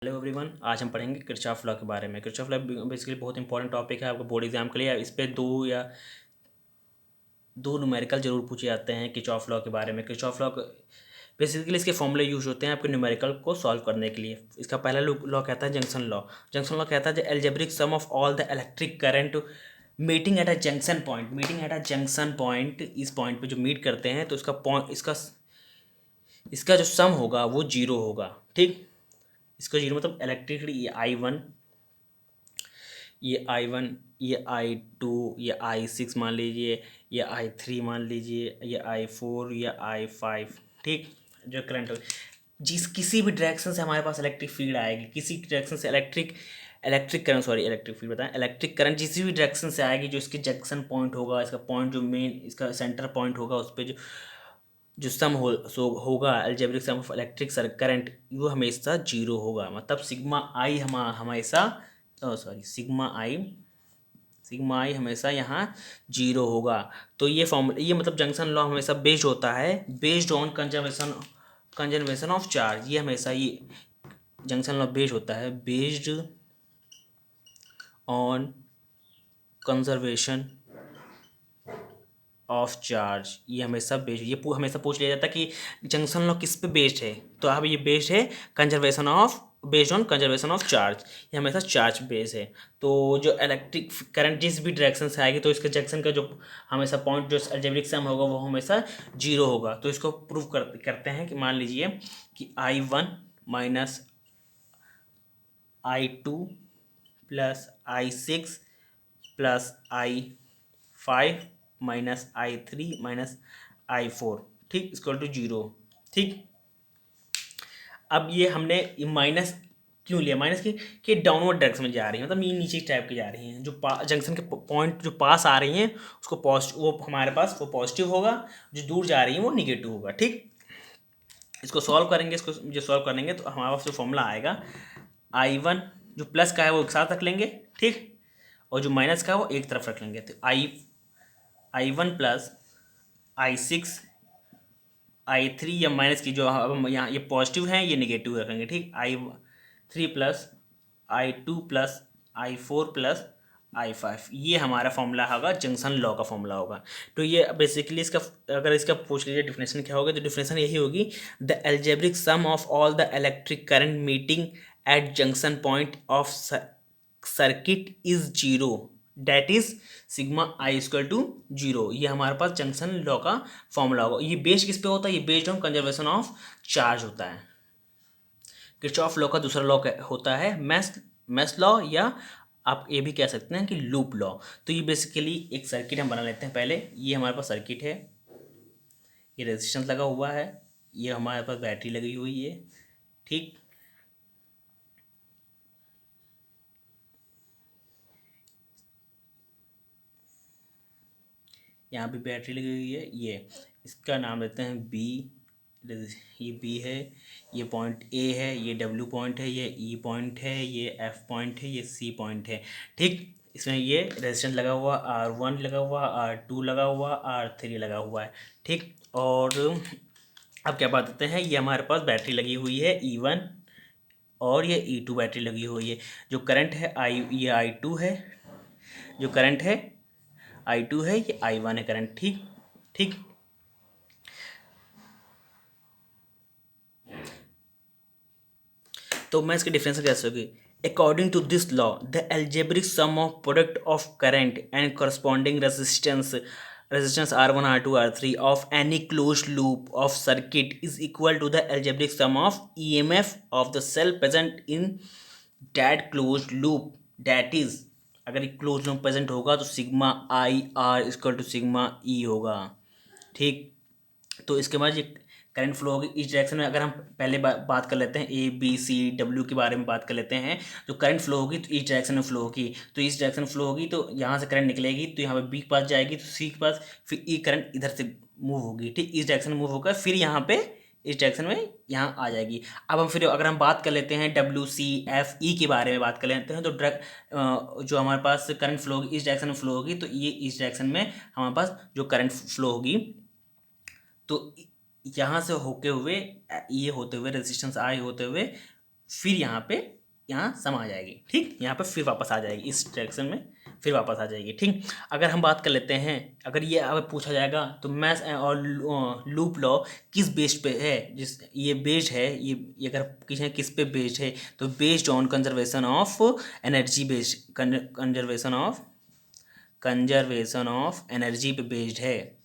Hello everyone, आज हम पढ़ेंगे किरचॉफ लॉ के बारे में। किरचॉफ लॉ बेसिकली बहुत इंपॉर्टेंट टॉपिक है आपको बोर्ड एग्जाम के लिए। इस पे दो न्यूमेरिकल जरूर पूछे जाते हैं किरचॉफ लॉ के बारे में। किरचॉफ लॉ बेसिकली इसके फॉर्मूले यूज होते हैं आपके न्यूमेरिकल को सॉल्व करने के लिए। इसका पहला लॉ कहता है जंक्शन लॉ। जंक्शन लॉ कहता है the algebraic sum of all the electric current meeting at a junction point. Meeting at a junction point, इस पॉइंट पे जो मीट करते हैं तो इसका जो सम होगा वो जीरो होगा। ठीक, इसका जीरो मतलब इलेक्ट्रिकली ये I1, ये I2, ये I6 मान लीजिए, ये I3 मान लीजिए, ये I4, ये I5। ठीक, जो करंट जिस किसी भी डायरेक्शन से हमारे पास इलेक्ट्रिक फील्ड आएगी, किसी डायरेक्शन से इलेक्ट्रिक फील्ड बताएं, इलेक्ट्रिक करंट जिस भी डायरेक्शन से आएगी, जो इसके जंक्शन पॉइंट होगा, इसका पॉइंट जो मेन इसका सेंटर पॉइंट होगा, उस पर जो होगा algebraic sum of electric current, वो हमेशा जीरो होगा। मतलब सिग्मा आई हमेशा यहाँ जीरो होगा। तो ये मतलब जंक्शन लॉ हमेशा बेस्ड होता है based on conservation of charge. ये हमेशा ये जंक्शन लॉ बेस्ड होता है based on conservation of charge. ये हमेशा बेस्ड, हमेशा पूछ लिया जाता है कि जंक्शन लॉ किस पे बेस्ड है, तो अब ये बेस्ड है based on conservation of charge. ये हमेशा चार्ज बेस्ड है। तो जो इलेक्ट्रिक करंट जिस भी डायरेक्शन से आएगी तो इसके जंक्शन का जो हमेशा पॉइंट जो अलजेब्रिक सम होगा वो हमेशा जीरो होगा। तो इसको प्रूव करते हैं कि मान लीजिए कि I1 minus I2 plus I6 plus I5 minus I3 minus I4, ठीक, इक्वल टू जीरो। ठीक, अब ये हमने माइनस क्यों लिया? माइनस की डाउनवर्ड डायरेक्शन में जा रही है, मतलब ये नीचे टाइप की जा रही हैं। जो जंक्शन के पॉइंट जो पास आ रही हैं उसको पॉजिटिव, वो हमारे पास वो पॉजिटिव होगा, जो दूर जा रही है वो निगेटिव होगा। ठीक, इसको सॉल्व करेंगे, इसको जो सॉल्व करेंगे तो हमारे पास जो फॉर्मूला आएगा I1 जो प्लस का है वो एक साथ रख लेंगे, ठीक, और जो माइनस का है वो एक तरफ रख लेंगे। तो I1 प्लस I6 I3 या माइनस की जो अब यहाँ ये पॉजिटिव हैं ये निगेटिव रखेंगे। ठीक, I3 plus I2 plus I4 plus I5, ये हमारा फॉर्मूला होगा, जंक्शन लॉ का फॉर्मूला होगा। तो ये बेसिकली अगर इसका पूछ लीजिए डिफिनेशन क्या होगा, तो डिफिनेशन यही होगी the algebraic sum of all the electric current meeting at junction point of circuit is zero, that is sigma I equal to zero. ये हमारे पास जंक्शन लॉ का फॉर्मूला होगा। ये बेस्ड किस पे होता है? ये based on conservation of charge होता है। किरचॉफ लॉ का दूसरा लॉ होता है मेश लॉ, या आप ये भी कह सकते हैं कि लूप लॉ। तो ये बेसिकली एक सर्किट हम बना लेते हैं। पहले ये हमारे पास सर्किट है, ये रेजिस्टेंस लगा हुआ है, ये हमारे पास बैटरी लगी हुई है। ठीक, यहाँ भी बैटरी लगी हुई है। ये इसका नाम देते हैं बी, ये बी है, ये पॉइंट ए है, ये डब्ल्यू पॉइंट है, ये ई पॉइंट है, ये एफ पॉइंट है, ये सी पॉइंट है। ठीक, इसमें ये रेजिस्टेंस लगा हुआ, R1 लगा हुआ, R2 लगा हुआ, R3 लगा हुआ है। ठीक, और अब क्या बात करते हैं, ये हमारे पास बैटरी लगी हुई है E1 और ये E2 बैटरी लगी हुई है। जो करंट है ये I2 है, जो करंट है I2 है, ये I1 है करंट। ठीक, ठीक, तो मैं इसके डिफरेंस कैसे होगी? According to this law the algebraic sum of product of current and corresponding resistance R1 R2 R3 of any closed loop of circuit is equal to the algebraic sum of EMF of the cell present in that closed loop, that is अगर close loop present होगा तो sigma I R equal to sigma E होगा। ठीक, तो इसके बाद ये current flow होगी इस डायरेक्शन में। अगर हम पहले बात कर लेते हैं ABCW के बारे में बात कर लेते हैं, तो करंट फ्लो होगी तो इस डायरेक्शन में फ्लो होगी, तो इस डायरेक्शन फ्लो होगी तो यहाँ से करंट निकलेगी तो यहाँ पे B के पास जाएगी, तो C के पास, फिर E करंट इधर से मूव होगी। ठीक, इस डायरेक्शन में मूव होकर फिर यहाँ पे इस डायरेक्शन में यहाँ आ जाएगी। अब हम फिर अगर हम बात कर लेते हैं WCFE के बारे में बात कर लेते हैं, तो जो हमारे पास करंट फ्लो होगी इस डायरेक्शन में फ्लो होगी, तो ये इस डायरेक्शन में हमारे पास जो करंट फ्लो होगी, तो यहाँ से होते हुए ये होते हुए रेजिस्टेंस आई होते हुए फिर यहाँ समा जाएगी। ठीक, यहाँ पे फिर वापस आ जाएगी, इस डायरेक्शन में फिर वापस आ जाएगी। ठीक, अगर हम बात कर लेते हैं, अगर ये अब पूछा जाएगा तो मैथ और लूप लॉ किस बेस्ड पे है, जिस ये बेस्ड है, ये अगर किसी किस पे बेस्ड है तो based on conservation of energy, based conservation of energy पे बेस्ड है।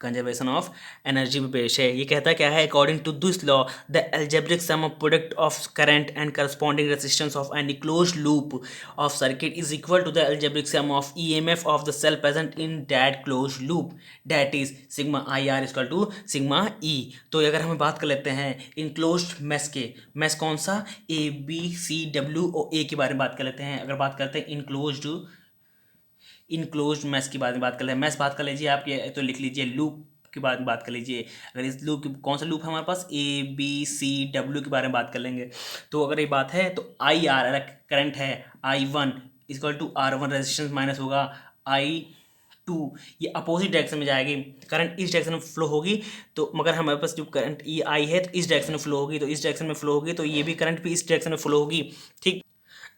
कंजर्वेशन ऑफ एनर्जी पे बेस्ड है। ये कहता क्या है, according to this law the algebraic sum of product of current and corresponding resistance of any closed loop of circuit is equal to the algebraic sum of EMF of the cell present in that closed loop, that is sigma I R equal to sigma ई। तो अगर हम बात कर लेते हैं enclosed mash के, mash कौन सा, ए बी सी डब्ल्यू और ए के बारे में बात कर लेते हैं। अगर बात करते हैं इनक्लोज्ड मैश की बात कर ले, मैश बात कर लीजिए आप, ये तो लिख लीजिए लूप की बात कर लीजिए। अगर इस लूप की कौन सा लूप है हमारे पास, ए बी सी डब्ल्यू के बारे में बात कर लेंगे। तो अगर ये बात है तो आई आर, अगर करंट है I1 equal to R1, resistance minus होगा I2, ये अपोजिट डायरेक्शन में जाएगी, करंट इस डायरेक्शन में फ्लो होगी। तो मगर हमारे पास जो करंट ये आई है तो इस डायरेक्शन में फ्लो होगी, तो इस डायरेक्शन में फ्लो होगी, तो ये भी करंट भी इस डायरेक्शन में फ्लो होगी। ठीक,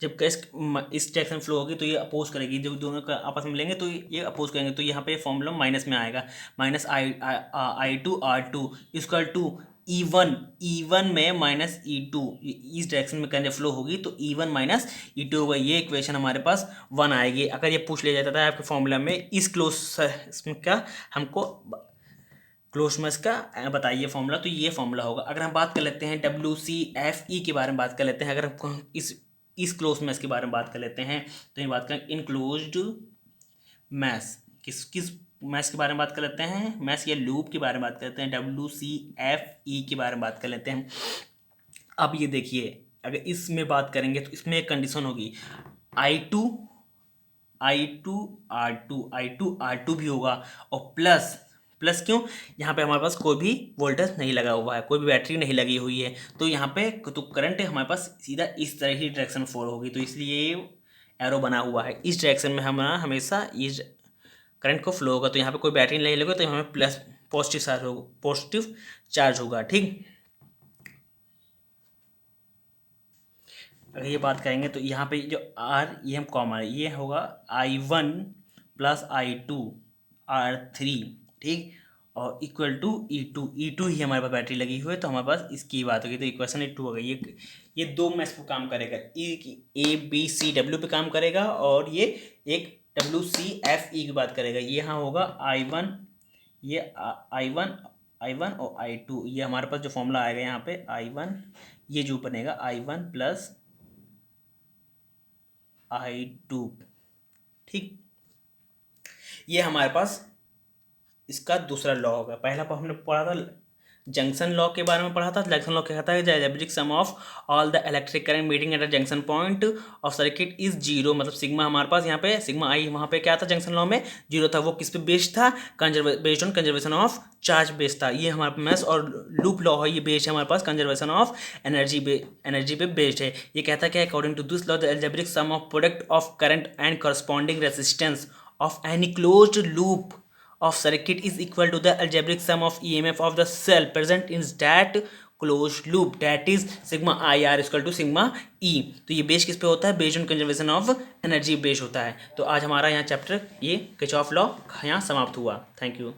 जब गैस इस डायरेक्शन फ्लो होगी तो ये अपोज करेगी, जब दोनों का आपस में मिलेंगे तो ये अपोज करेंगे, तो यहाँ पे फॉर्मूला माइनस में आएगा, minus I2 equal to E1 में माइनस E2, इस डायरेक्शन में करंट फ्लो होगी तो E1 माइनस E2 होगा। ये इक्वेशन हमारे पास 1 आएगी। अगर ये पूछ लिया जाता है आपके फॉर्मूला में इस क्लोज का, हमको क्लोज मैश का बताइए फॉर्मूला, तो ये फॉर्मूला होगा। अगर हम बात कर लेते हैं WCFE के बारे में बात कर लेते हैं, अगर हम इस क्लोज मैश के बारे में बात कर लेते हैं तो ये बात करें इनक्लोज्ड मैश, किस मैश के बारे में बात कर लेते हैं, मैश या लूप के बारे में बात करते हैं, WCFE के बारे में बात कर लेते हैं। अब ये देखिए, अगर इसमें बात करेंगे तो इसमें एक कंडीशन होगी, I2 R2 भी होगा, और प्लस क्यों, यहाँ पे हमारे पास कोई भी वोल्टेज नहीं लगा हुआ है, कोई भी बैटरी नहीं लगी हुई है, तो यहाँ पे तो करंट हमारे पास सीधा इस तरह ही डायरेक्शन फ्लो होगी, तो इसलिए एरो बना हुआ है, इस डायरेक्शन में हमारा हमेशा इस करंट को फ्लो होगा। तो यहाँ पे कोई बैटरी नहीं लगेगा तो यहाँ पे प्लस पॉजिटिव चार्ज होगा। ठीक, अगर ये बात करेंगे तो यहाँ पे जो आर ये हम कॉमन है, ये होगा I1 प्लस I2 R3, ठीक, और इक्वल टू E2 ही हमारे पास बैटरी लगी हुई है, तो हमारे पास इसकी बात होगी, तो इक्वेशन 2 हो गई। ये दो मैश पे काम करेगा, ABCW पे काम करेगा, और ये एक WCFE की बात करेगा। ये यहाँ होगा I1, ये I1 और I2, ये हमारे पास जो फॉर्मूला आएगा यहाँ पे I1, ये जो बनेगा I1 प्लस I2। ठीक, ये हमारे पास इसका दूसरा लॉ होगा। पहला हमने पढ़ा था जंक्शन लॉ के बारे में पढ़ा था। जंक्शन लॉ क्या कहता है, the algebraic sum of all the electric current meeting at the junction point of circuit is zero, मतलब सिग्मा हमारे पास यहाँ पे सिग्मा आई, वहाँ पे क्या था जंक्शन लॉ में जीरो था। वो किस पे बेस्ड था, based on conservation of charge based था। ये हमारे मैश और लूप लॉ है, ये बेस्ड है हमारे पास कंजर्वेशन ऑफ एनर्जी पे बेस्ड है। ये कहता है कि according to this law the algebraic sum of product of current and corresponding resistance of any closed loop of circuit is equal to the algebraic sum of EMF of the cell present in that closed loop, that is sigma IR equal to sigma E। तो ये base किस पे होता है, based on conservation of energy base होता है। तो आज हमारा यहाँ चैप्टर ये किरचॉफ लॉ यहाँ समाप्त हुआ। Thank you.